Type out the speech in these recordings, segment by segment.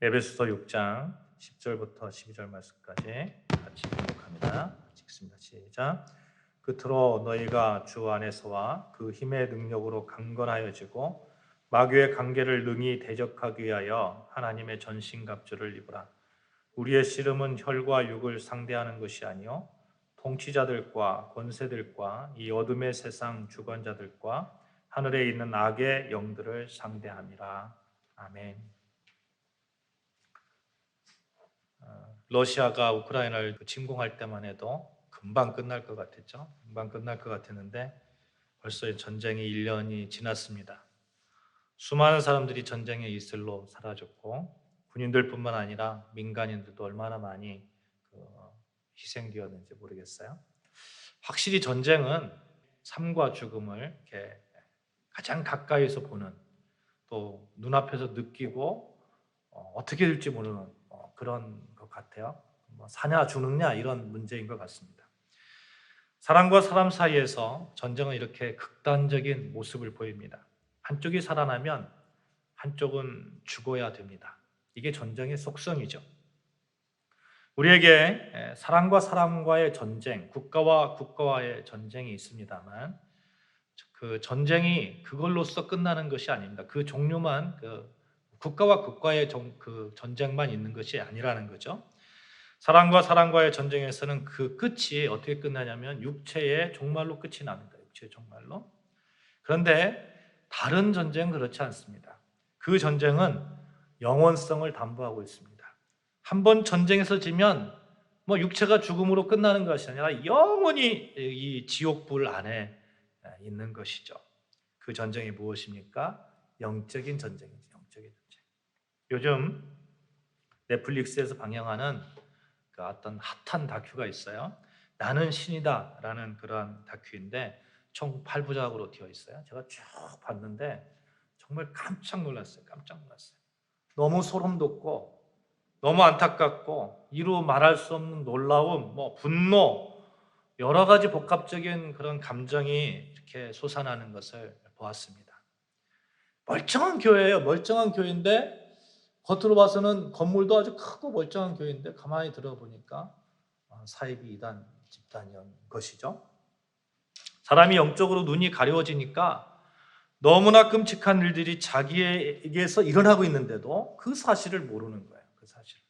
에베소서 6장 10절부터 12절 말씀까지 같이 교독합니다. 읽습니다. 시작. 끝으로 너희가 주 안에서와 그 힘의 능력으로 강건하여지고 마귀의 관계를 능히 대적하기 위하여 하나님의 전신갑주를 입으라. 우리의 씨름은 혈과 육을 상대하는 것이 아니요 통치자들과 권세들과 이 어둠의 세상 주관자들과 하늘에 있는 악의 영들을 상대함이라. 아멘. 러시아가 우크라이나를 침공할 때만 해도 금방 끝날 것 같았죠. 금방 끝날 것 같았는데 벌써 전쟁이 1년이 지났습니다. 수많은 사람들이 전쟁의 이슬로 사라졌고 군인들뿐만 아니라 민간인들도 얼마나 많이 희생되었는지 모르겠어요. 확실히 전쟁은 삶과 죽음을 이렇게 가장 가까이서 보는, 또 눈앞에서 느끼고 어떻게 될지 모르는 그런 것 같아요. 사냐 죽느냐 이런 문제인 것 같습니다. 사람과 사람 사이에서 전쟁은 이렇게 극단적인 모습을 보입니다. 한쪽이 살아나면 한쪽은 죽어야 됩니다. 이게 전쟁의 속성이죠. 우리에게 사람과 사람과의 전쟁, 국가와 국가와의 전쟁이 있습니다만 그 전쟁이 그걸로써 끝나는 것이 아닙니다. 그 종류만 국가와 국가의 그 전쟁만 있는 것이 아니라는 거죠. 사람과 사람과의 전쟁에서는 그 끝이 어떻게 끝나냐면 육체의 종말로 끝이 납니다. 육체의 종말로. 그런데 다른 전쟁은 그렇지 않습니다. 그 전쟁은 영원성을 담보하고 있습니다. 한번 전쟁에서 지면 육체가 죽음으로 끝나는 것이 아니라 영원히 이 지옥불 안에 있는 것이죠. 그 전쟁이 무엇입니까? 영적인 전쟁이죠. 영적인 전쟁. 요즘 넷플릭스에서 방영하는 그 어떤 핫한 다큐가 있어요. 나는 신이다 라는 그런 다큐인데 총 8부작으로 되어 있어요. 제가 쭉 봤는데 정말 깜짝 놀랐어요. 깜짝 놀랐어요. 너무 소름 돋고 너무 안타깝고 이루 말할 수 없는 놀라움, 분노, 여러 가지 복합적인 그런 감정이 이렇게 솟아나는 것을 보았습니다. 멀쩡한 교회예요. 멀쩡한 교회인데 겉으로 봐서는 건물도 아주 크고 멀쩡한 교회인데 가만히 들어보니까 사이비 이단 집단이었던 것이죠. 사람이 영적으로 눈이 가려워지니까 너무나 끔찍한 일들이 자기에게서 일어나고 있는데도 그 사실을 모르는 거예요. 그 사실을.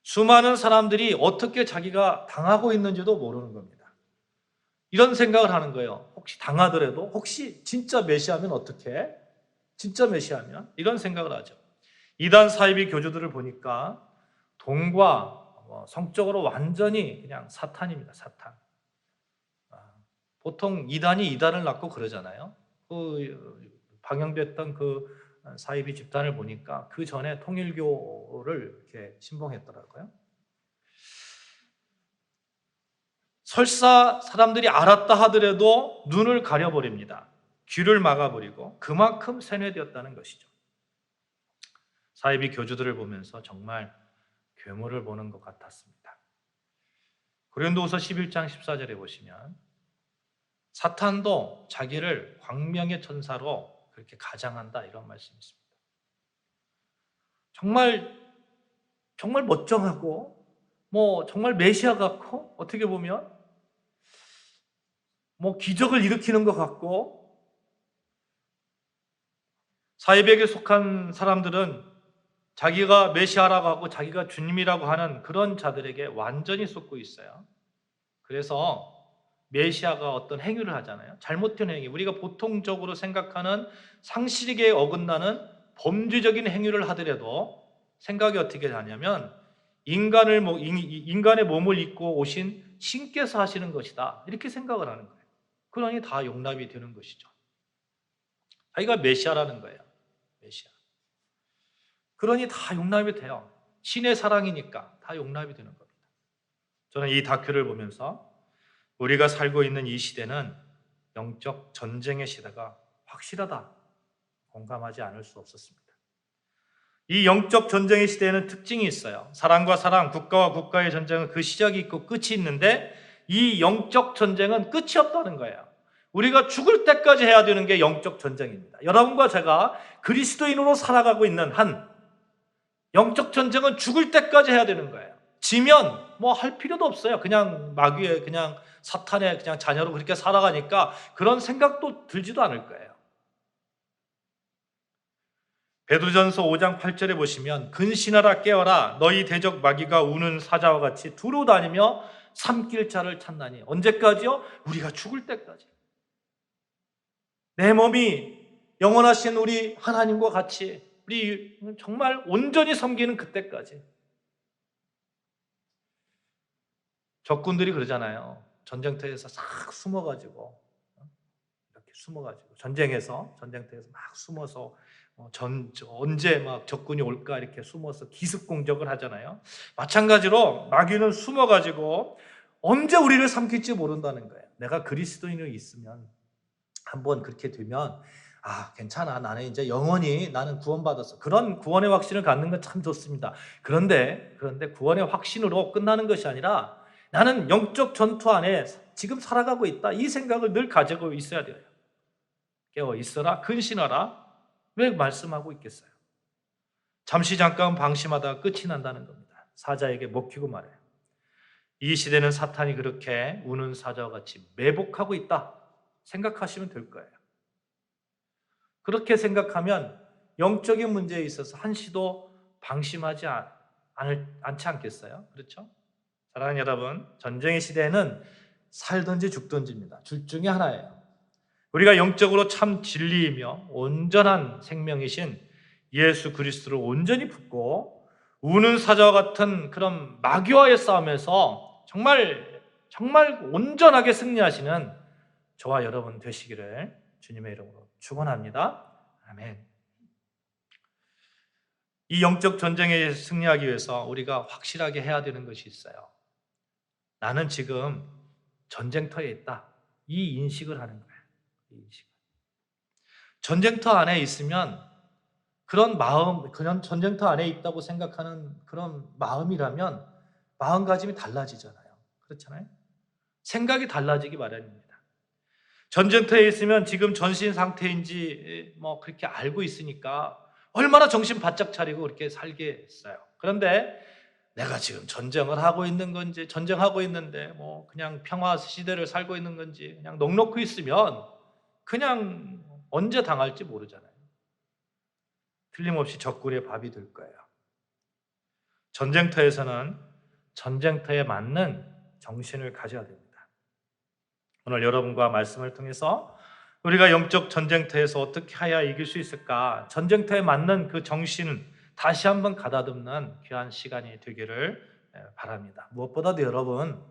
수많은 사람들이 어떻게 자기가 당하고 있는지도 모르는 겁니다. 이런 생각을 하는 거예요. 혹시 당하더라도 혹시 진짜 메시아면 어떻게? 진짜 메시아면? 이런 생각을 하죠. 이단 사이비 교주들을 보니까 돈과 성적으로 완전히 그냥 사탄입니다. 사탄. 보통 이단이 이단을 낳고 그러잖아요. 방영됐던 그 사이비 집단을 보니까 그 전에 통일교를 이렇게 신봉했더라고요. 설사 사람들이 알았다 하더라도 눈을 가려버립니다. 귀를 막아버리고 그만큼 세뇌되었다는 것이죠. 사이비 교주들을 보면서 정말 괴물을 보는 것 같았습니다. 고린도후서 11장 14절에 보시면 사탄도 자기를 광명의 천사로 그렇게 가장한다 이런 말씀이 있습니다. 정말 멀쩡하고 정말 메시아 같고 어떻게 보면 기적을 일으키는 것 같고 사이비에게 속한 사람들은 자기가 메시아라고 하고 자기가 주님이라고 하는 그런 자들에게 완전히 쏟고 있어요. 그래서 메시아가 어떤 행위를 하잖아요. 잘못된 행위, 우리가 보통적으로 생각하는 상식에 어긋나는 범죄적인 행위를 하더라도 생각이 어떻게 하냐면 인간의 몸을 입고 오신 신께서 하시는 것이다 이렇게 생각을 하는 거예요. 그러니 다 용납이 되는 것이죠. 자기가 메시아라는 거예요. 메시아. 그러니 다 용납이 돼요. 신의 사랑이니까 다 용납이 되는 겁니다. 저는 이 다큐를 보면서 우리가 살고 있는 이 시대는 영적 전쟁의 시대가 확실하다. 공감하지 않을 수 없었습니다. 이 영적 전쟁의 시대에는 특징이 있어요. 사람과 사람, 국가와 국가의 전쟁은 그 시작이 있고 끝이 있는데 이 영적 전쟁은 끝이 없다는 거예요. 우리가 죽을 때까지 해야 되는 게 영적 전쟁입니다. 여러분과 제가 그리스도인으로 살아가고 있는 한 영적 전쟁은 죽을 때까지 해야 되는 거예요. 지면 뭐 할 필요도 없어요. 그냥 마귀의 그냥 사탄의 그냥 자녀로 그렇게 살아가니까 그런 생각도 들지도 않을 거예요. 베드로전서 5장 8절에 보시면 근신하라 깨어라 너희 대적 마귀가 우는 사자와 같이 두루 다니며 삼킬 자를 찾나니 언제까지요? 우리가 죽을 때까지. 내 몸이 영원하신 우리 하나님과 같이 우리 정말 온전히 섬기는 그때까지. 적군들이 그러잖아요. 전쟁터에서 싹 숨어가지고 이렇게 숨어가지고 전쟁터에서 막 숨어서 언제 막 적군이 올까 이렇게 숨어서 기습 공격을 하잖아요. 마찬가지로 마귀는 숨어가지고 언제 우리를 삼킬지 모른다는 거예요. 내가 그리스도인으로 있으면 한번 그렇게 되면 괜찮아. 나는 이제 영원히 나는 구원받았어. 그런 구원의 확신을 갖는 건 참 좋습니다. 그런데 구원의 확신으로 끝나는 것이 아니라 나는 영적 전투 안에 지금 살아가고 있다. 이 생각을 늘 가지고 있어야 돼요. 깨어 있어라, 근신하라. 왜 말씀하고 있겠어요? 잠깐 방심하다가 끝이 난다는 겁니다. 사자에게 먹히고 말해요. 이 시대는 사탄이 그렇게 우는 사자와 같이 매복하고 있다 생각하시면 될 거예요. 그렇게 생각하면 영적인 문제에 있어서 한시도 방심하지 않지 않겠어요? 그렇죠? 사랑하는 여러분, 전쟁의 시대에는 살든지 죽든지입니다. 둘 중에 하나예요. 우리가 영적으로 참 진리이며 온전한 생명이신 예수 그리스도를 온전히 붙고 우는 사자와 같은 그런 마귀와의 싸움에서 정말 온전하게 승리하시는 저와 여러분 되시기를 주님의 이름으로 축원합니다. 아멘. 이 영적 전쟁에 승리하기 위해서 우리가 확실하게 해야 되는 것이 있어요. 나는 지금 전쟁터에 있다. 이 인식을 하는 거예요. 이 인식. 전쟁터 안에 있으면 그런 전쟁터 안에 있다고 생각하는 그런 마음이라면 마음가짐이 달라지잖아요. 그렇잖아요? 생각이 달라지기 마련입니다. 전쟁터에 있으면 지금 전신 상태인지 뭐 그렇게 알고 있으니까 얼마나 정신 바짝 차리고 그렇게 살겠어요. 그런데 내가 지금 전쟁을 하고 있는 건지, 전쟁하고 있는데 뭐 그냥 평화 시대를 살고 있는 건지 그냥 넋놓고 있으면 그냥 언제 당할지 모르잖아요. 틀림없이 적군의 밥이 될 거예요. 전쟁터에서는 전쟁터에 맞는 정신을 가져야 됩니다. 오늘 여러분과 말씀을 통해서 우리가 영적 전쟁터에서 어떻게 해야 이길 수 있을까? 전쟁터에 맞는 그 정신을 다시 한번 가다듬는 귀한 시간이 되기를 바랍니다. 무엇보다도 여러분,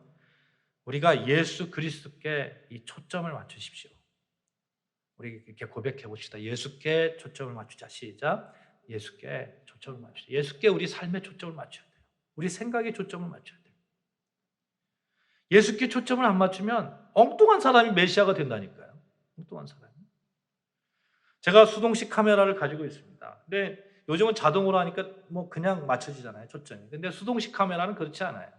우리가 예수 그리스도께 이 초점을 맞추십시오. 우리 이렇게 고백해 봅시다. 예수께 초점을 맞추자. 시작. 예수께 초점을 맞추자. 예수께 우리 삶에 초점을 맞춰야 돼요. 우리 생각에 초점을 맞춰야 돼요. 예수께 초점을 안 맞추면 엉뚱한 사람이 메시아가 된다니까요. 엉뚱한 사람이. 제가 수동식 카메라를 가지고 있습니다. 근데 요즘은 자동으로 하니까 뭐 그냥 맞춰지잖아요. 초점이. 근데 수동식 카메라는 그렇지 않아요.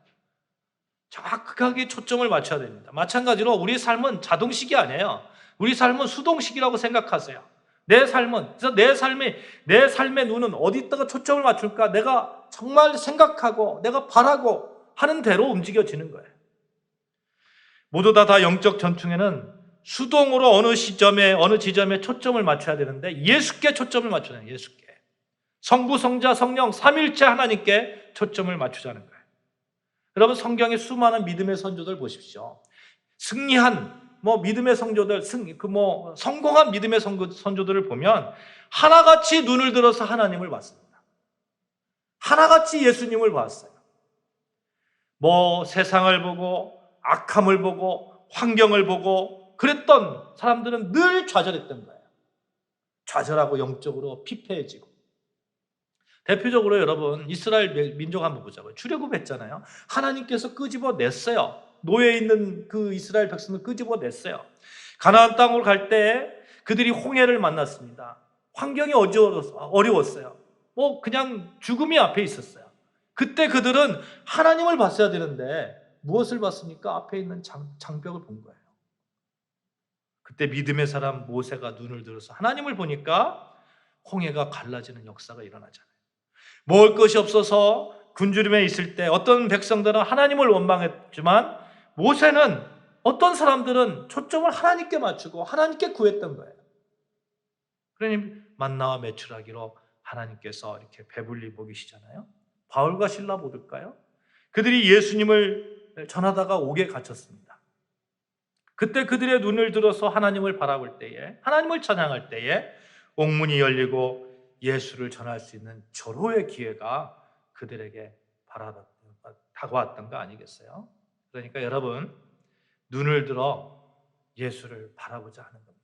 정확하게 초점을 맞춰야 됩니다. 마찬가지로 우리 삶은 자동식이 아니에요. 우리 삶은 수동식이라고 생각하세요. 그래서 내 삶의 눈은 어디다가 초점을 맞출까? 내가 정말 생각하고 내가 바라고 하는 대로 움직여지는 거예요. 모두 다 영적 전투에는 수동으로 어느 지점에 초점을 맞춰야 되는데 예수께 초점을 맞춰야 돼요. 예수께. 성부, 성자, 성령 삼일체 하나님께 초점을 맞추자는 거예요. 여러분 성경의 수많은 믿음의 선조들 보십시오. 승리한 믿음의 성조들, 성공한 믿음의 선조들을 보면 하나같이 눈을 들어서 하나님을 봤습니다. 하나같이 예수님을 봤어요. 세상을 보고 악함을 보고 환경을 보고 그랬던 사람들은 늘 좌절했던 거예요. 좌절하고 영적으로 피폐해지고. 대표적으로 여러분 이스라엘 민족 한번 보자고요. 출애굽했잖아요. 하나님께서 끄집어냈어요. 노예 있는 그 이스라엘 백성을 끄집어냈어요. 가나안 땅으로 갈 때 그들이 홍해를 만났습니다. 환경이 어려웠어요. 그냥 죽음이 앞에 있었어요. 그때 그들은 하나님을 봤어야 되는데 무엇을 봤습니까? 앞에 있는 장벽을 본 거예요. 그때 믿음의 사람 모세가 눈을 들어서 하나님을 보니까 홍해가 갈라지는 역사가 일어나잖아요. 먹을 것이 없어서 굶주림에 있을 때 어떤 백성들은 하나님을 원망했지만 모세는 어떤 사람들은 초점을 하나님께 맞추고 하나님께 구했던 거예요. 그러니 만나와 메추라기로 하나님께서 이렇게 배불리 먹이시잖아요. 바울과 실라 모를까요? 그들이 예수님을 전하다가 옥에 갇혔습니다. 그때 그들의 눈을 들어서 하나님을 바라볼 때에, 하나님을 찬양할 때에 옥문이 열리고 예수를 전할 수 있는 절호의 기회가 그들에게 다가왔던 거 아니겠어요? 그러니까 여러분, 눈을 들어 예수를 바라보자 하는 겁니다.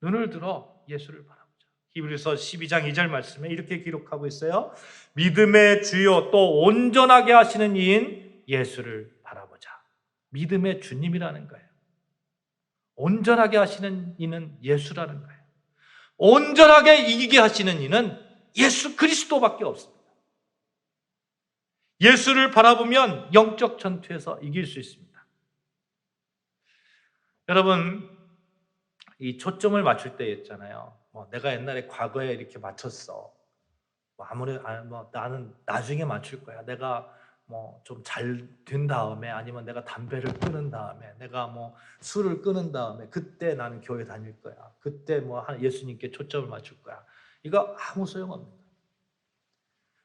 눈을 들어 예수를 바라보자. 히브리서 12장 2절 말씀에 이렇게 기록하고 있어요. 믿음의 주요 또 온전하게 하시는 이인 예수를 바라보자. 믿음의 주님이라는 거예요. 온전하게 하시는 이는 예수라는 거예요. 온전하게 이기게 하시는 이는 예수 그리스도밖에 없습니다. 예수를 바라보면 영적 전투에서 이길 수 있습니다. 여러분, 이 초점을 맞출 때 있잖아요. 내가 옛날에 과거에 이렇게 맞췄어. 나는 나중에 맞출 거야. 내가 좀 잘 된 다음에, 아니면 내가 담배를 끊은 다음에, 내가 술을 끊은 다음에, 그때 나는 교회 다닐 거야. 그때 예수님께 초점을 맞출 거야. 이거 아무 소용없는 거야.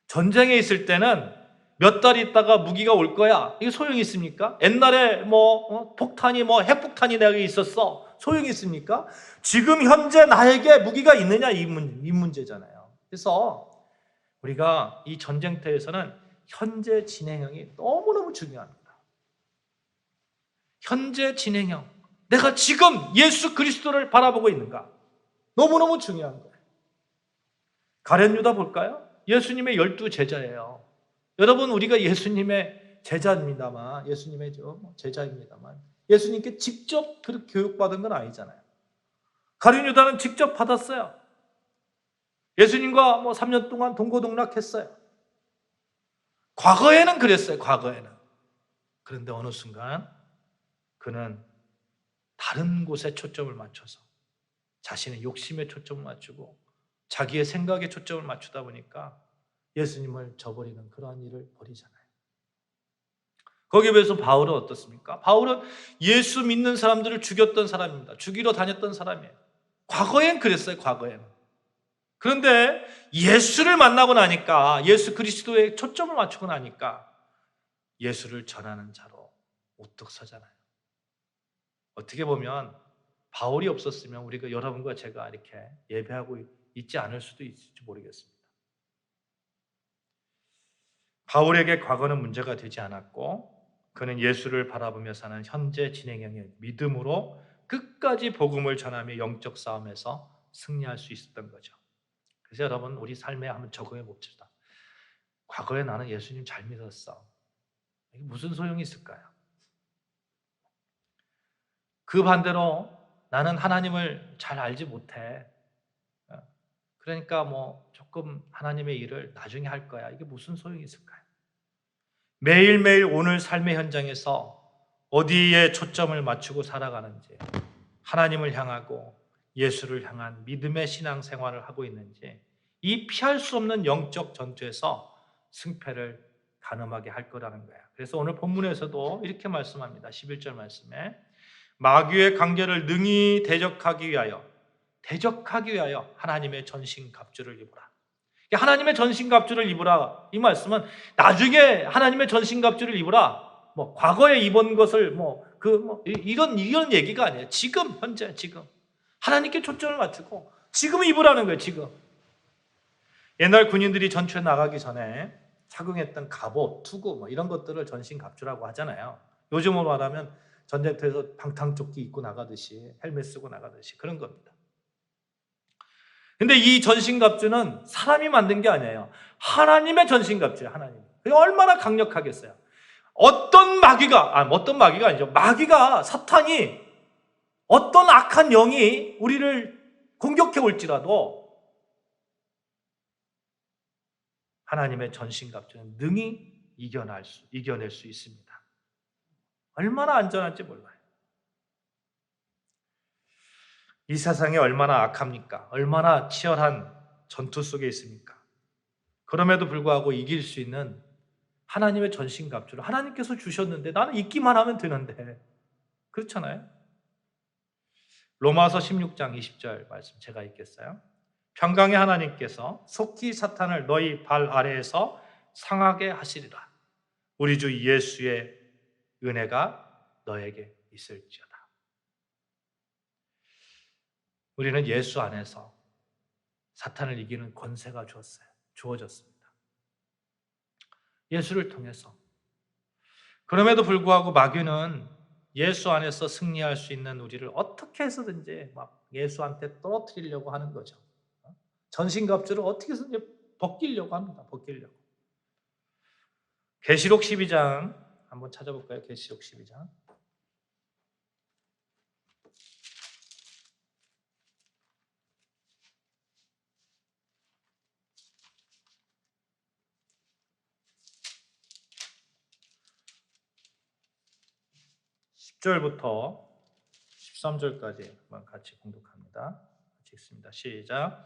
전쟁에 있을 때는 몇 달 있다가 무기가 올 거야. 이게 소용이 있습니까? 옛날에 폭탄이 핵폭탄이 내게 있었어. 소용이 있습니까? 지금 현재 나에게 무기가 있느냐 이 문제잖아요. 그래서 우리가 이 전쟁터에서는 현재 진행형이 너무너무 중요합니다. 현재 진행형. 내가 지금 예수 그리스도를 바라보고 있는가? 너무너무 중요한 거예요. 가룟 유다 볼까요? 예수님의 12 제자예요. 여러분, 우리가 예수님의 제자입니다만, 제자입니다만, 예수님께 직접 그렇게 교육받은 건 아니잖아요. 가룟 유다는 직접 받았어요. 예수님과 3년 동안 동고동락했어요. 과거에는 그랬어요. 과거에는. 그런데 어느 순간 그는 다른 곳에 초점을 맞춰서 자신의 욕심에 초점을 맞추고 자기의 생각에 초점을 맞추다 보니까 예수님을 저버리는 그러한 일을 벌이잖아요. 거기에 비해서 바울은 어떻습니까? 바울은 예수 믿는 사람들을 죽였던 사람입니다. 죽이러 다녔던 사람이에요. 과거엔 그랬어요. 과거에는. 그런데 예수를 만나고 나니까, 예수 그리스도에 초점을 맞추고 나니까 예수를 전하는 자로 우뚝 서잖아요. 어떻게 보면 바울이 없었으면 우리가, 여러분과 제가 이렇게 예배하고 있지 않을 수도 있을지 모르겠습니다. 바울에게 과거는 문제가 되지 않았고 그는 예수를 바라보며 사는 현재 진행형의 믿음으로 끝까지 복음을 전하며 영적 싸움에서 승리할 수 있었던 거죠. 그래서 여러분, 우리 삶에 한번 적용해 봅시다. 과거에 나는 예수님 잘 믿었어. 이게 무슨 소용이 있을까요? 그 반대로 나는 하나님을 잘 알지 못해. 그러니까 조금 하나님의 일을 나중에 할 거야. 이게 무슨 소용이 있을까요? 매일매일 오늘 삶의 현장에서 어디에 초점을 맞추고 살아가는지, 하나님을 향하고 예수를 향한 믿음의 신앙생활을 하고 있는지, 이 피할 수 없는 영적 전투에서 승패를 가늠하게 할 거라는 거예요. 그래서 오늘 본문에서도 이렇게 말씀합니다. 11절 말씀에 마귀의 관계를 능히 대적하기 위하여 하나님의 전신갑주를 입으라. 하나님의 전신갑주를 입으라, 이 말씀은 나중에 하나님의 전신갑주를 입으라, 과거에 입은 것을 이런 얘기가 아니에요. 지금, 현재, 지금 하나님께 초점을 맞추고 지금 입으라는 거예요. 지금. 옛날 군인들이 전투에 나가기 전에 착용했던 갑옷, 투구 이런 것들을 전신갑주라고 하잖아요. 요즘으로 말하면 전쟁터에서 방탄조끼 입고 나가듯이, 헬멧 쓰고 나가듯이 그런 겁니다. 근데 이 전신갑주는 사람이 만든 게 아니에요. 하나님의 전신갑주예요. 하나님. 그게 얼마나 강력하겠어요. 어떤 마귀가 아니죠. 마귀가, 사탄이, 어떤 악한 영이 우리를 공격해 올지라도 하나님의 전신갑주는 능히 이겨낼 수 있습니다. 얼마나 안전할지 몰라요. 이 세상이 얼마나 악합니까? 얼마나 치열한 전투 속에 있습니까? 그럼에도 불구하고 이길 수 있는 하나님의 전신갑주를 하나님께서 주셨는데 나는 잊기만 하면 되는데, 그렇잖아요. 로마서 16장 20절 말씀 제가 읽겠어요. 평강의 하나님께서 속히 사탄을 너희 발 아래에서 상하게 하시리라. 우리 주 예수의 은혜가 너에게 있을지어다. 우리는 예수 안에서 사탄을 이기는 권세가 주어졌습니다. 예수를 통해서. 그럼에도 불구하고 마귀는 예수 안에서 승리할 수 있는 우리를 어떻게 해서든지 막 예수한테 떨어뜨리려고 하는 거죠. 전신갑주를 어떻게 해서든지 벗기려고 합니다. 벗기려고. 계시록 12장 한번 찾아볼까요? 계시록 12장. 10절부터 13절까지 한번 같이 공독합니다. 같이 읽습니다. 시작.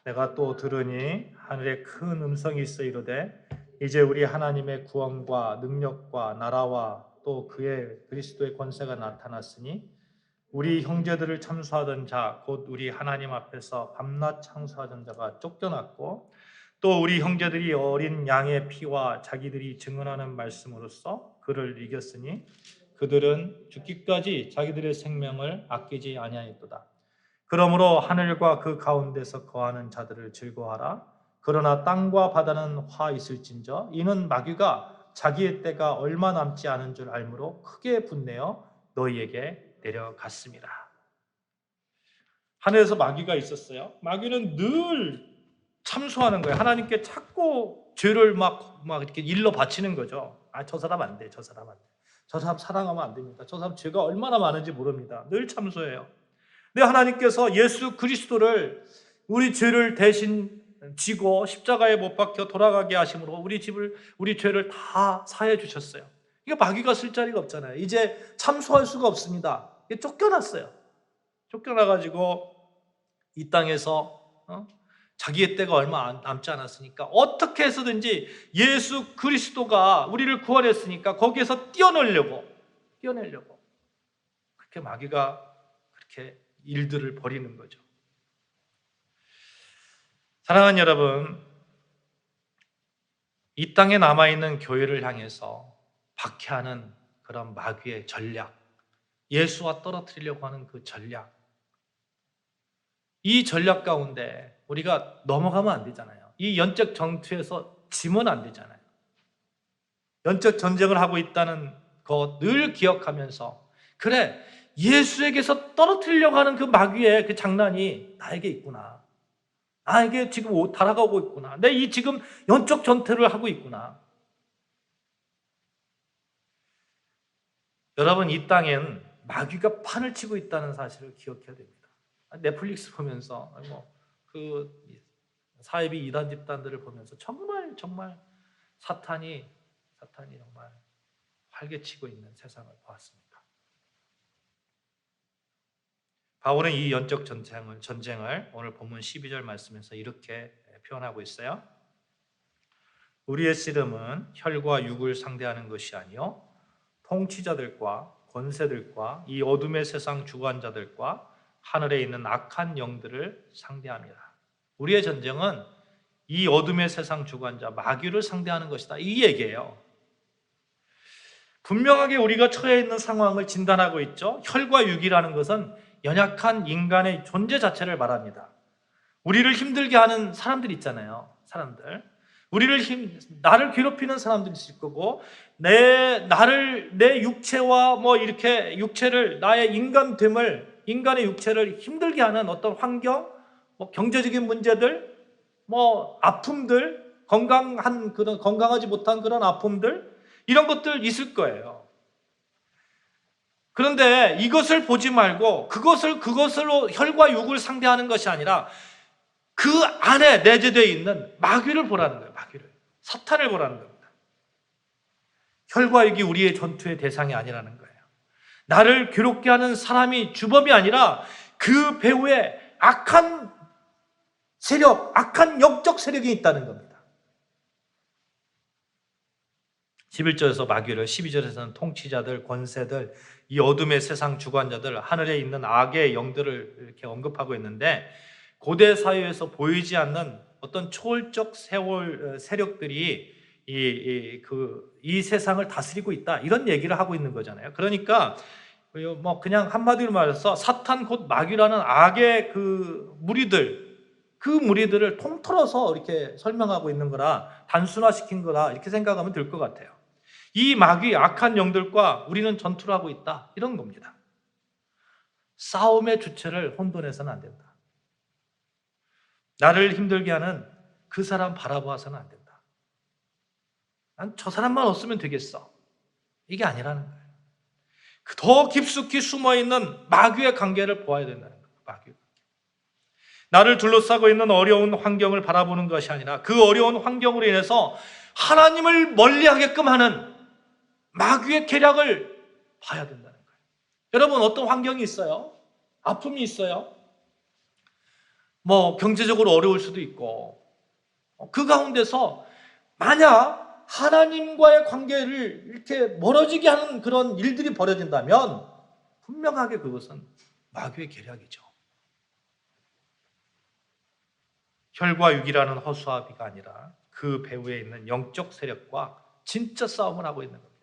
내가 또 들으니 하늘에 큰 음성이 있어 이르되 이제 우리 하나님의 구원과 능력과 나라와 또 그의 그리스도의 권세가 나타났으니 우리 형제들을 참수하던 자 곧 우리 하나님 앞에서 밤낮 창수하던 자가 쫓겨났고 또 우리 형제들이 어린 양의 피와 자기들이 증언하는 말씀으로써 그를 이겼으니 그들은 죽기까지 자기들의 생명을 아끼지 아니하였도다. 그러므로 하늘과 그 가운데서 거하는 자들을 즐거워하라. 그러나 땅과 바다는 화 있을진저 이는 마귀가 자기의 때가 얼마 남지 않은 줄 알므로 크게 분내어 너희에게 내려갔습니다. 하늘에서 마귀가 있었어요. 마귀는 늘 참소하는 거예요. 하나님께 자꾸 죄를 막 이렇게 일러 바치는 거죠. 저 사람 안 돼, 저 사람 안 돼. 저 사람 사랑하면 안 됩니다. 저 사람 죄가 얼마나 많은지 모릅니다. 늘 참소해요. 근데 하나님께서 예수 그리스도를 우리 죄를 대신 지고 십자가에 못 박혀 돌아가게 하심으로 우리 죄를 다 사해 주셨어요. 이게 마귀가 쓸 자리가 없잖아요. 이제 참소할 수가 없습니다. 쫓겨났어요. 쫓겨나가지고 이 땅에서 자기의 때가 얼마 남지 않았으니까 어떻게 해서든지 예수 그리스도가 우리를 구원했으니까 거기에서 뛰어내려고 그렇게 마귀가 그렇게 일들을 벌이는 거죠. 사랑하는 여러분, 이 땅에 남아있는 교회를 향해서 박해하는 그런 마귀의 전략, 예수와 떨어뜨리려고 하는 그 전략, 이 전략 가운데 우리가 넘어가면 안 되잖아요. 이 영적 전투에서 지면 안 되잖아요. 영적 전쟁을 하고 있다는 거 늘 기억하면서 그래, 예수에게서 떨어뜨리려고 하는 그 마귀의 그 장난이 나에게 있구나. 나에게 지금 달아가고 있구나. 내 이 지금 영적 전투를 하고 있구나. 여러분, 이 땅엔 마귀가 판을 치고 있다는 사실을 기억해야 됩니다. 넷플릭스 보면서 그 사이비 이단 집단들을 보면서 정말 사탄이 정말 활개치고 있는 세상을 보았습니다. 바울은 이 영적 전쟁을 오늘 본문 12절 말씀에서 이렇게 표현하고 있어요. 우리의 씨름은 혈과 육을 상대하는 것이 아니요 통치자들과 권세들과 이 어둠의 세상 주관자들과 하늘에 있는 악한 영들을 상대합니다. 우리의 전쟁은 이 어둠의 세상 주관자 마귀를 상대하는 것이다, 이 얘기예요. 분명하게 우리가 처해 있는 상황을 진단하고 있죠. 혈과 육이라는 것은 연약한 인간의 존재 자체를 말합니다. 우리를 힘들게 하는 사람들 있잖아요. 나를 괴롭히는 사람들이 있을 거고, 내 육체와 육체를, 나의 인간의 육체를 힘들게 하는 어떤 환경, 경제적인 문제들, 아픔들, 건강하지 못한 그런 아픔들, 이런 것들 있을 거예요. 그런데 이것을 보지 말고 그것으로 혈과 육을 상대하는 것이 아니라 그 안에 내재되어 있는 마귀를 보라는 거예요. 사탄을 보라는 겁니다. 혈과 육이 우리의 전투의 대상이 아니라는 거예요. 나를 괴롭게 하는 사람이 주범이 아니라 그 배후에 악한 세력, 악한 영적 세력이 있다는 겁니다. 11절에서 마귀를, 12절에서는 통치자들, 권세들, 이 어둠의 세상 주관자들, 하늘에 있는 악의 영들을 이렇게 언급하고 있는데, 고대 사회에서 보이지 않는 어떤 초월적 세력들이 이 세상을 다스리고 있다, 이런 얘기를 하고 있는 거잖아요. 그러니까 뭐 그냥 한마디로 말해서 사탄 곧 마귀라는 악의 그 무리들을 통틀어서 이렇게 설명하고 있는 거라, 단순화시킨 거라 이렇게 생각하면 될 것 같아요. 이 마귀, 악한 영들과 우리는 전투를 하고 있다, 이런 겁니다. 싸움의 주체를 혼돈해서는 안 된다. 나를 힘들게 하는 그 사람 바라보아서는 안 된다. 난 저 사람만 없으면 되겠어, 이게 아니라는 거예요. 더 깊숙이 숨어있는 마귀의 관계를 보아야 된다는 거예요. 마귀. 나를 둘러싸고 있는 어려운 환경을 바라보는 것이 아니라 그 어려운 환경으로 인해서 하나님을 멀리하게끔 하는 마귀의 계략을 봐야 된다는 거예요. 여러분, 어떤 환경이 있어요? 아픔이 있어요? 뭐 경제적으로 어려울 수도 있고, 그 가운데서 만약 하나님과의 관계를 이렇게 멀어지게 하는 그런 일들이 벌어진다면 분명하게 그것은 마귀의 계략이죠. 혈과 육이라는 허수아비가 아니라 그 배후에 있는 영적 세력과 진짜 싸움을 하고 있는 겁니다.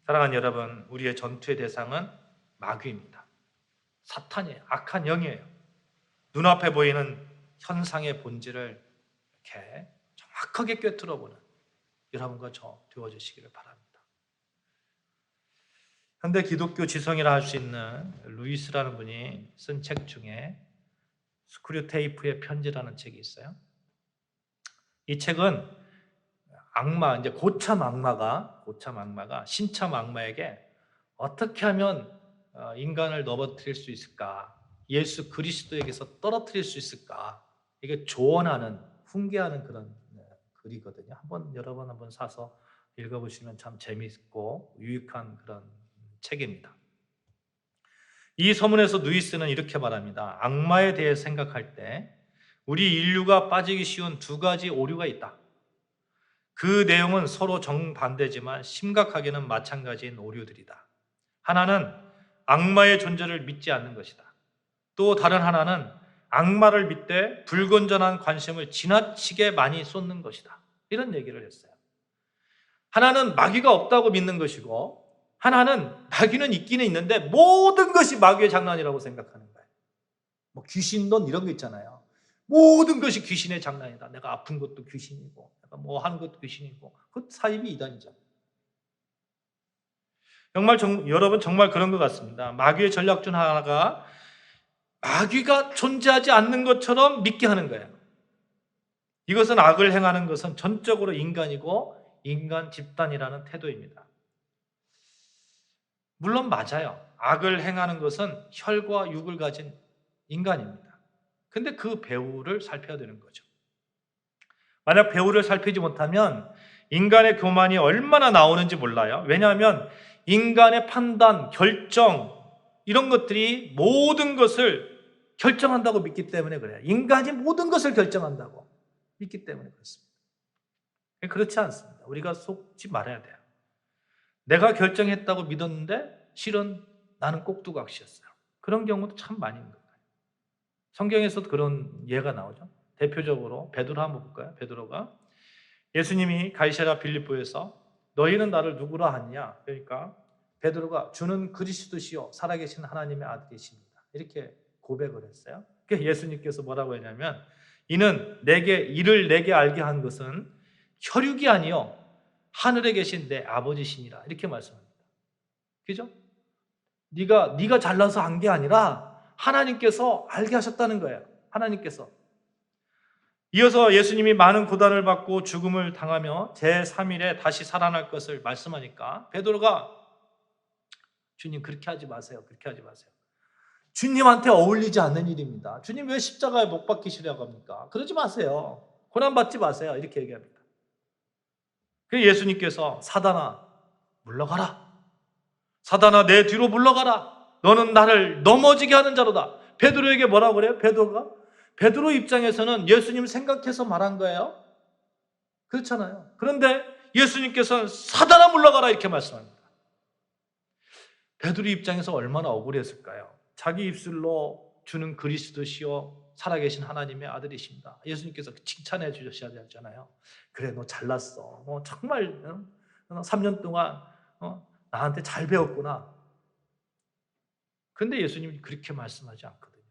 사랑하는 여러분, 우리의 전투의 대상은 마귀입니다. 사탄이에요. 악한 영이에요. 눈앞에 보이는 현상의 본질을 이렇게 정확하게 꿰뚫어보는 여러분과 저 되어주시기를 바랍니다. 현대 기독교 지성이라 할 수 있는 루이스라는 분이 쓴 책 중에 스크류테이프의 편지라는 책이 있어요. 이 책은 이제 고참 악마가 신참 악마에게 어떻게 하면 인간을 넘어뜨릴 수 있을까, 예수 그리스도에게서 떨어뜨릴 수 있을까, 이게 조언하는, 훈계하는 그런 글이거든요. 여러 번 한번 사서 읽어보시면 참 재미있고 유익한 그런 책입니다. 이 서문에서 누이스는 이렇게 말합니다. 악마에 대해 생각할 때 우리 인류가 빠지기 쉬운 두 가지 오류가 있다. 그 내용은 서로 정반대지만 심각하게는 마찬가지인 오류들이다. 하나는 악마의 존재를 믿지 않는 것이다. 또 다른 하나는 악마를 믿되 불건전한 관심을 지나치게 많이 쏟는 것이다. 이런 얘기를 했어요. 하나는 마귀가 없다고 믿는 것이고, 하나는 마귀는 있기는 있는데 모든 것이 마귀의 장난이라고 생각하는 거예요. 뭐 귀신론 이런 거 있잖아요. 모든 것이 귀신의 장난이다. 내가 아픈 것도 귀신이고, 내가 뭐 하는 것도 귀신이고, 그 사입이 이단이죠. 여러분 정말 그런 것 같습니다. 마귀의 전략 중 하나가 마귀가 존재하지 않는 것처럼 믿게 하는 거예요. 이것은 악을 행하는 것은 전적으로 인간이고 인간 집단이라는 태도입니다. 물론 맞아요. 악을 행하는 것은 혈과 육을 가진 인간입니다. 근데 그 배후를 살펴야 되는 거죠. 만약 배후를 살피지 못하면 인간의 교만이 얼마나 나오는지 몰라요. 왜냐하면 인간의 판단, 결정, 이런 것들이 모든 것을 결정한다고 믿기 때문에 그래요. 인간이 모든 것을 결정한다고 믿기 때문에 그렇습니다. 그렇지 않습니다. 우리가 속지 말아야 돼요. 내가 결정했다고 믿었는데 실은 나는 꼭두각시였어요. 그런 경우도 참 많이 있는 거예요. 성경에서도 그런 예가 나오죠. 대표적으로 베드로 한번 볼까요? 베드로가 예수님이 가이사랴 빌립보에서 너희는 나를 누구라 하느냐? 그러니까 베드로가 주는 그리스도시요 살아계신 하나님의 아들이십니다. 이렇게 고백을 했어요. 그러니까 예수님께서 뭐라고 했냐면 이를 내게 알게 한 것은 혈육이 아니요 하늘에 계신 내 아버지시니라. 이렇게 말씀합니다. 그죠? 네가 잘나서 한 게 아니라 하나님께서 알게 하셨다는 거예요. 하나님께서. 이어서 예수님이 많은 고난을 받고 죽음을 당하며 제3일에 다시 살아날 것을 말씀하니까 베드로가 주님 그렇게 하지 마세요. 그렇게 하지 마세요. 주님한테 어울리지 않는 일입니다. 주님 왜 십자가에 못 박히시려고 합니까? 그러지 마세요. 고난받지 마세요. 이렇게 얘기합니다. 그래서 예수님께서 사단아 물러가라. 사단아 내 뒤로 물러가라. 너는 나를 넘어지게 하는 자로다. 베드로에게 뭐라고 그래요? 베드로 입장에서는 예수님 생각해서 말한 거예요. 그렇잖아요. 그런데 예수님께서는 사단아 물러가라 이렇게 말씀합니다. 베드로 입장에서 얼마나 억울했을까요? 자기 입술로 주는 그리스도시요 살아계신 하나님의 아들이십니다. 예수님께서 칭찬해 주셔야 되잖아요. 그래 너 잘났어. 정말 3년 동안 나한테 잘 배웠구나. 그런데 예수님이 그렇게 말씀하지 않거든요.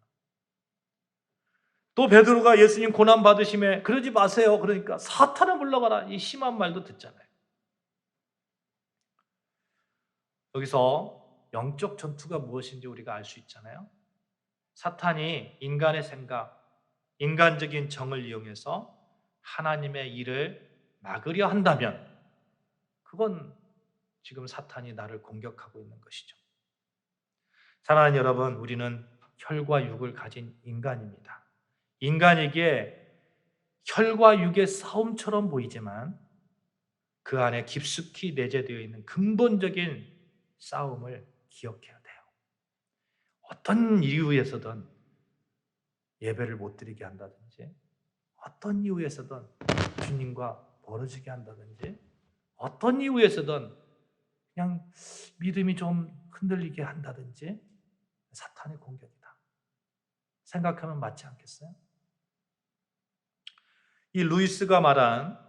또 베드로가 예수님 고난 받으심에 그러지 마세요. 그러니까 사탄아 물러가라 이 심한 말도 듣잖아요. 여기서 영적 전투가 무엇인지 우리가 알 수 있잖아요. 사탄이 인간의 생각, 인간적인 정을 이용해서 하나님의 일을 막으려 한다면 그건 지금 사탄이 나를 공격하고 있는 것이죠. 사랑하는 여러분, 우리는 혈과 육을 가진 인간입니다. 인간에게 혈과 육의 싸움처럼 보이지만 그 안에 깊숙이 내재되어 있는 근본적인 싸움을 기억해야 돼요. 어떤 이유에서든 예배를 못 드리게 한다든지, 어떤 이유에서든 주님과 멀어지게 한다든지, 어떤 이유에서든 그냥 믿음이 좀 흔들리게 한다든지 사탄의 공격이다. 생각하면 맞지 않겠어요? 이 루이스가 말한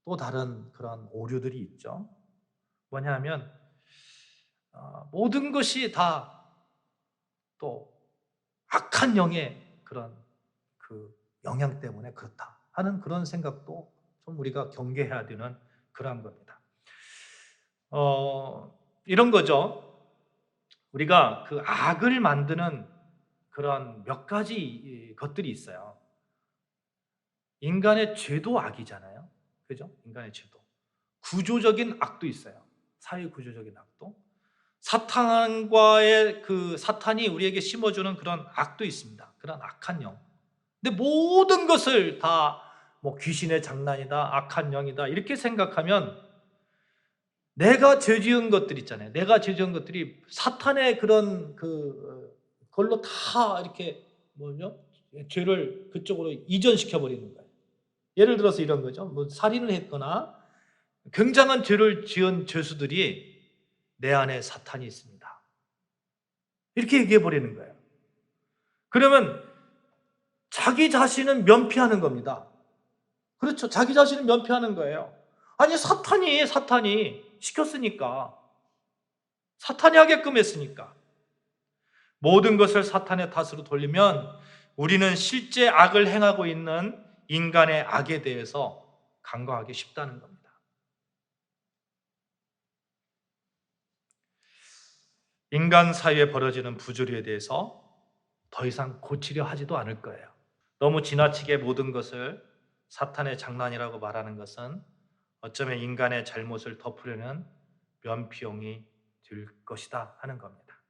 또 다른 그런 오류들이 있죠. 뭐냐면 모든 것이 다 또 악한 영의 그런 그 영향 때문에 그렇다 하는 그런 생각도 좀 우리가 경계해야 되는 그러한 겁니다. 이런 거죠. 우리가 그 악을 만드는 그런 몇 가지 것들이 있어요. 인간의 죄도 악이잖아요. 그죠? 인간의 죄도. 구조적인 악도 있어요. 사회 구조적인 악도. 사탄과의 그 사탄이 우리에게 심어주는 그런 악도 있습니다. 그런 악한 영. 근데 모든 것을 다 뭐 귀신의 장난이다, 악한 영이다 이렇게 생각하면 내가 죄 지은 것들 있잖아요. 내가 죄 지은 것들이 사탄의 그런 그걸로 다 이렇게 죄를 그쪽으로 이전시켜 버리는 거예요. 예를 들어서 이런 거죠. 뭐 살인을 했거나 굉장한 죄를 지은 죄수들이 내 안에 사탄이 있습니다. 이렇게 얘기해 버리는 거예요. 그러면 자기 자신은 면피하는 겁니다. 그렇죠. 자기 자신은 면피하는 거예요. 아니 사탄이 시켰으니까. 사탄이 하게끔 했으니까. 모든 것을 사탄의 탓으로 돌리면 우리는 실제 악을 행하고 있는 인간의 악에 대해서 간과하기 쉽다는 겁니다. 인간 사이에 벌어지는 부조리에 대해서 더 이상 고치려 하지도 않을 거예요. 너무 지나치게 모든 것을 사탄의 장난이라고 말하는 것은 어쩌면 인간의 잘못을 덮으려는 면피용이 될 것이다 하는 겁니다.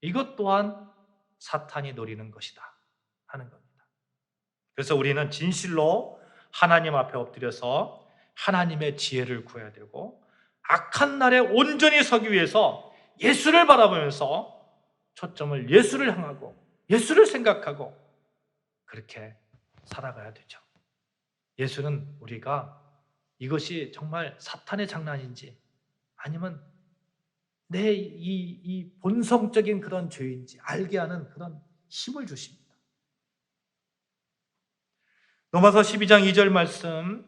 이것 또한 사탄이 노리는 것이다 하는 겁니다. 그래서 우리는 진실로 하나님 앞에 엎드려서 하나님의 지혜를 구해야 되고 악한 날에 온전히 서기 위해서 예수를 바라보면서 초점을 예수를 향하고 예수를 생각하고 그렇게 살아가야 되죠. 예수는 우리가 이것이 정말 사탄의 장난인지 아니면 내 이 본성적인 그런 죄인지 알게 하는 그런 힘을 주십니다. 로마서 12장 2절 말씀,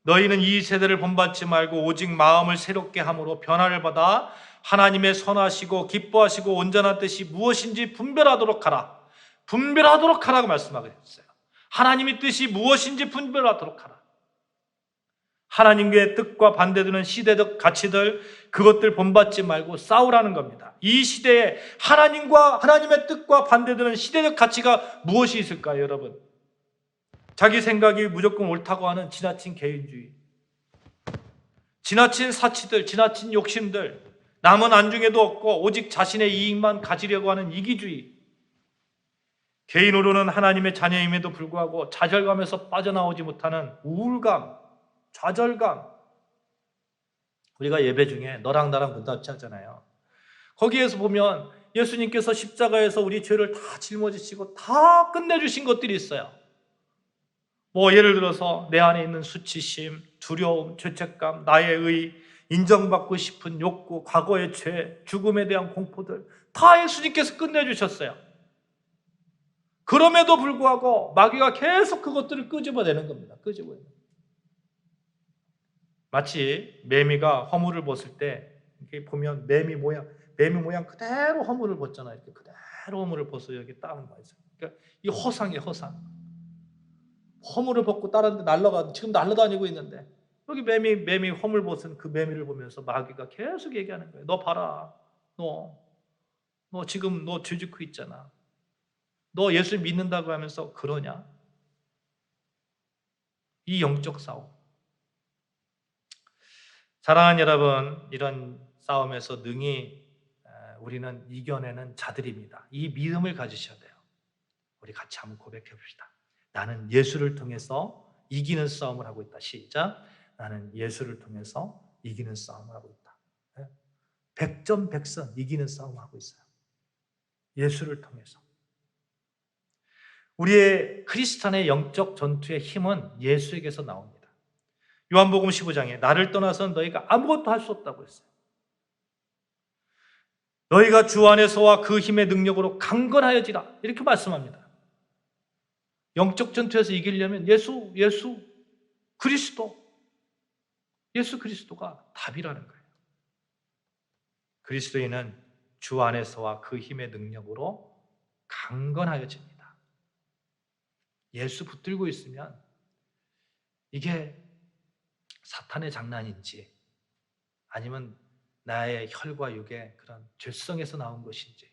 너희는 이 세대를 본받지 말고 오직 마음을 새롭게 함으로 변화를 받아 하나님의 선하시고 기뻐하시고 온전한 뜻이 무엇인지 분별하도록 하라. 분별하도록 하라고 말씀하고 있어요. 하나님의 뜻이 무엇인지 분별하도록 하라. 하나님의 뜻과 반대되는 시대적 가치들, 그것들 본받지 말고 싸우라는 겁니다. 이 시대에 하나님의 뜻과 반대되는 시대적 가치가 무엇이 있을까요, 여러분? 자기 생각이 무조건 옳다고 하는 지나친 개인주의, 지나친 사치들, 지나친 욕심들, 남은 안중에도 없고 오직 자신의 이익만 가지려고 하는 이기주의, 개인으로는 하나님의 자녀임에도 불구하고 좌절감에서 빠져나오지 못하는 우울감, 좌절감. 우리가 예배 중에 너랑 나랑 문답치 하잖아요. 거기에서 보면 예수님께서 십자가에서 우리 죄를 다 짊어지시고 다 끝내주신 것들이 있어요. 뭐 예를 들어서 내 안에 있는 수치심, 두려움, 죄책감, 나의 의, 인정받고 싶은 욕구, 과거의 죄, 죽음에 대한 공포들 다 예수님께서 끝내주셨어요. 그럼에도 불구하고 마귀가 계속 그것들을 끄집어내는 겁니다. 끄집어내는. 마치 매미가 허물을 벗을 때 이렇게 보면 매미 모양 그대로 허물을 벗잖아요. 이렇게 그대로 허물을 벗어 여기 딱 맞아요. 그러니까 이 허상이에요, 허상. 허물을 벗고 다른 데 지금 날아다니고 있는데 여기 매미 허물 벗은 그 매미를 보면서 마귀가 계속 얘기하는 거예요. 너 봐라. 너 지금 너 죄 짓고 있잖아. 너 예수 믿는다고 하면서 그러냐? 이 영적 싸움. 사랑하는 여러분, 이런 싸움에서 능히 우리는 이겨내는 자들입니다. 이 믿음을 가지셔야 돼요. 우리 같이 한번 고백해 봅시다. 나는 예수를 통해서 이기는 싸움을 하고 있다. 시작. 나는 예수를 통해서 이기는 싸움을 하고 있다. 100점 100선 이기는 싸움을 하고 있어요. 예수를 통해서. 우리의 크리스찬의 영적 전투의 힘은 예수에게서 나옵니다. 요한복음 15장에 나를 떠나서는 너희가 아무것도 할 수 없다고 했어요. 너희가 주 안에서와 그 힘의 능력으로 강건하여지라 이렇게 말씀합니다. 영적 전투에서 이기려면 예수 그리스도가 답이라는 거예요. 그리스도인은 주 안에서와 그 힘의 능력으로 강건하여집니다. 예수 붙들고 있으면 이게 사탄의 장난인지 아니면 나의 혈과 육의 그런 죄성에서 나온 것인지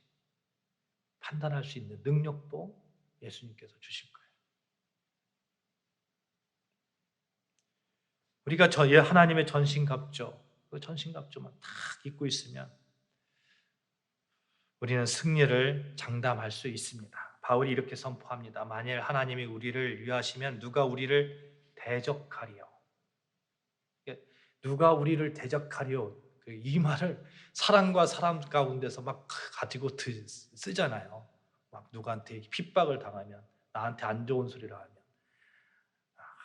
판단할 수 있는 능력도 예수님께서 주실 거예요. 우리가 하나님의 전신갑주, 그 전신갑주만 탁 입고 있으면 우리는 승리를 장담할 수 있습니다. 바울이 이렇게 선포합니다. 만일 하나님이 우리를 위하시면 누가 우리를 대적하리요? 누가 우리를 대적하리요? 이 말을 사람과 사람 가운데서 막 가지고 쓰잖아요. 막 누구한테 핍박을 당하면, 나한테 안 좋은 소리를 하면,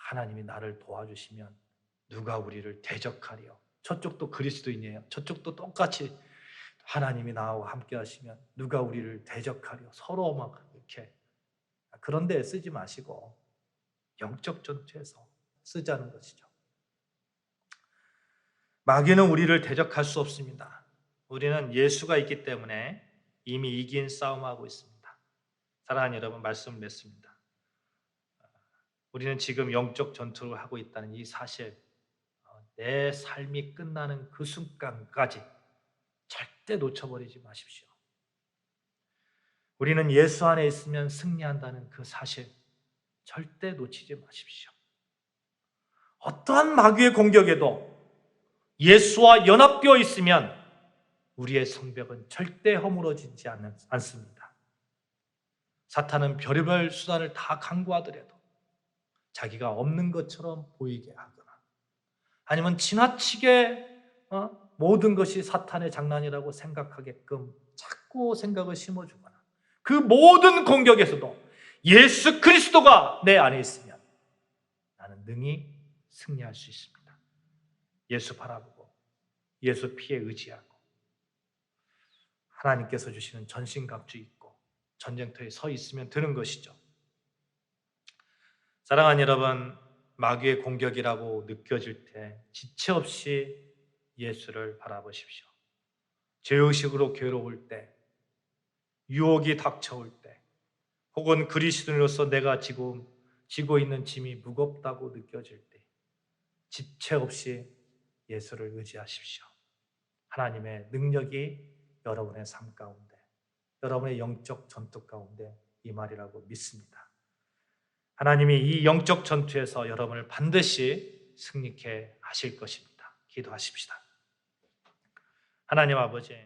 하나님이 나를 도와주시면 누가 우리를 대적하리요? 저쪽도 그리스도인이에요. 저쪽도 똑같이 하나님이 나와 함께 하시면 누가 우리를 대적하리요? 서로 막 이렇게 그런 데 쓰지 마시고 영적 전투에서 쓰자는 것이죠. 마귀는 우리를 대적할 수 없습니다. 우리는 예수가 있기 때문에 이미 이긴 싸움하고 있습니다. 사랑하는 여러분, 말씀을 맺습니다. 우리는 지금 영적 전투를 하고 있다는 이 사실, 내 삶이 끝나는 그 순간까지 절대 놓쳐버리지 마십시오. 우리는 예수 안에 있으면 승리한다는 그 사실 절대 놓치지 마십시오. 어떠한 마귀의 공격에도 예수와 연합되어 있으면 우리의 성벽은 절대 허물어지지 않습니다. 사탄은 별의별 수단을 다 강구하더라도 자기가 없는 것처럼 보이게 하거나 아니면 지나치게 모든 것이 사탄의 장난이라고 생각하게끔 자꾸 생각을 심어주거나 그 모든 공격에서도 예수 그리스도가 내 안에 있으면 나는 능히 승리할 수 있습니다. 예수 바라보고 예수 피에 의지하고 하나님께서 주시는 전신갑주 입고 전쟁터에 서 있으면 되는 것이죠. 사랑하는 여러분, 마귀의 공격이라고 느껴질 때 지체 없이 예수를 바라보십시오. 죄의식으로 괴로울 때, 유혹이 닥쳐올 때, 혹은 그리스도인으로서 내가 지금 지고 있는 짐이 무겁다고 느껴질 때 지체 없이 예수를 의지하십시오. 하나님의 능력이 여러분의 삶 가운데, 여러분의 영적 전투 가운데 이 말이라고 믿습니다. 하나님이 이 영적 전투에서 여러분을 반드시 승리케 하실 것입니다. 기도하십시다. 하나님 아버지,